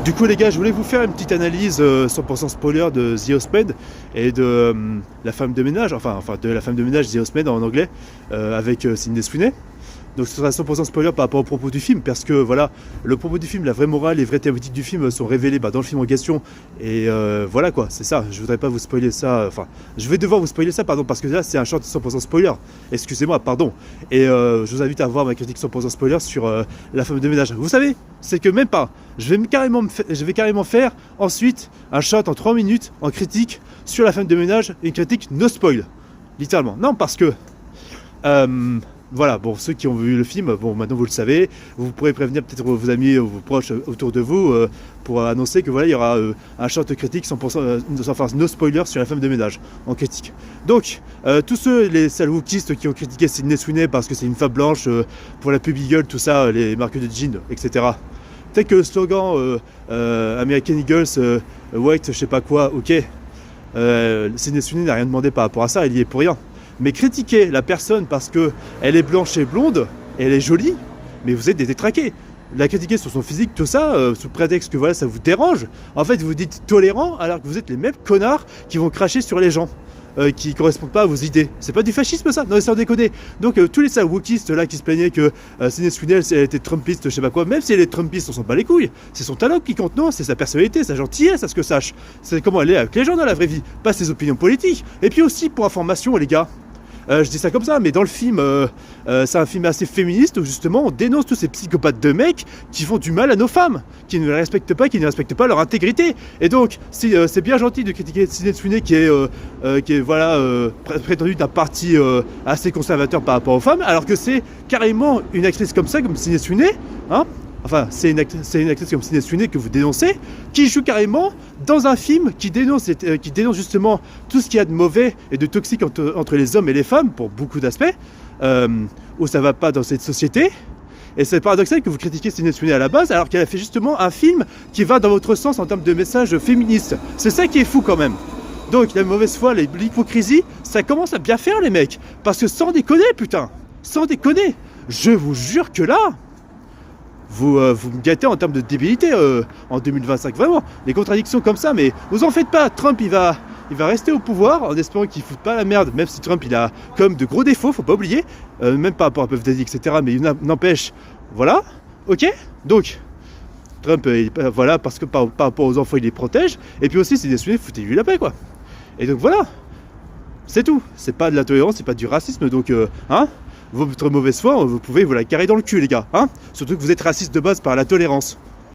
Du coup les gars, je voulais vous faire une petite analyse 100% spoiler de The Housemaid et de la femme de ménage, enfin de la femme de ménage The Housemaid en anglais, avec Sydney Sweeney. Donc ce sera 100% spoiler par rapport au propos du film, parce que voilà, le propos du film, la vraie morale, les vraies thématiques du film sont révélées dans le film en question. Et voilà quoi, c'est ça, je voudrais pas vous spoiler ça, enfin, je vais devoir vous spoiler ça, pardon, parce que là c'est un short 100% spoiler, excusez-moi, pardon. Et je vous invite à voir ma critique 100% spoiler sur la femme de ménage. Vous savez, c'est que même pas, je vais carrément faire ensuite un short en 3 minutes en critique sur la femme de ménage, et une critique no spoil, littéralement. Non, parce que... voilà, bon, ceux qui ont vu le film, bon, maintenant vous le savez, vous pourrez prévenir peut-être vos amis, vos proches autour de vous pour annoncer que voilà, il y aura un short critique 100%, enfin no spoiler sur la femme de ménage en critique. Donc, tous ceux, les sales wokistes qui ont critiqué Sydney Sweeney parce que c'est une femme blanche pour la pub Eagle, tout ça, les marques de jeans, etc. Peut-être que le slogan American Eagles, white, je sais pas quoi, ok, Sydney Sweeney n'a rien demandé par rapport à ça, elle y est pour rien. Mais critiquer la personne parce qu'elle est blanche et blonde, et elle est jolie, mais vous êtes des détraqués. La critiquer sur son physique, tout ça, sous prétexte que voilà, ça vous dérange. En fait, vous dites tolérant, alors que vous êtes les mêmes connards qui vont cracher sur les gens, qui ne correspondent pas à vos idées. C'est pas du fascisme ça, non, sans déconner. Donc tous les wokistes là qui se plaignaient que Sydney Sweeney elle était trumpiste, je sais pas quoi, même si elle est trumpiste, on s'en bat les couilles. C'est son talent qui compte, non, c'est sa personnalité, sa gentillesse, à ce que sache. C'est comment elle est avec les gens dans la vraie vie, pas ses opinions politiques. Et puis aussi, pour information, les gars, je dis ça comme ça, mais dans le film, c'est un film assez féministe où justement on dénonce tous ces psychopathes de mecs qui font du mal à nos femmes, qui ne les respectent pas, qui ne respectent pas leur intégrité. Et donc, c'est bien gentil de critiquer Sydney Sweeney qui est voilà, prétendu d'un parti assez conservateur par rapport aux femmes, alors que c'est carrément une actrice comme ça, comme Sydney Sweeney, hein. Enfin, c'est une actrice comme Sydney Sweeney que vous dénoncez, qui joue carrément dans un film qui dénonce justement tout ce qu'il y a de mauvais et de toxique entre les hommes et les femmes, pour beaucoup d'aspects, où ça va pas dans cette société. Et c'est paradoxal que vous critiquiez Sydney Sweeney à la base, alors qu'elle a fait justement un film qui va dans votre sens en termes de message féministe. C'est ça qui est fou quand même. Donc la mauvaise foi, l'hypocrisie, ça commence à bien faire les mecs. Parce que sans déconner, putain, sans déconner, je vous jure que là... Vous me gâtez en termes de débilité en 2025, vraiment. Les contradictions comme ça, mais vous en faites pas. Trump, il va rester au pouvoir en espérant qu'il foute pas la merde, même si Trump, il a comme de gros défauts, faut pas oublier, même par rapport à Puff Daddy, etc. Mais il n'empêche, voilà, ok. Donc, Trump, voilà, parce que par rapport aux enfants, il les protège. Et puis aussi, c'est des souliers, foutez-lui la paix, quoi. Et donc voilà, c'est tout. C'est pas de la tolérance, c'est pas du racisme, donc, hein. Votre mauvaise foi, vous pouvez vous la carrer dans le cul, les gars, hein. Surtout que vous êtes raciste de base par la tolérance.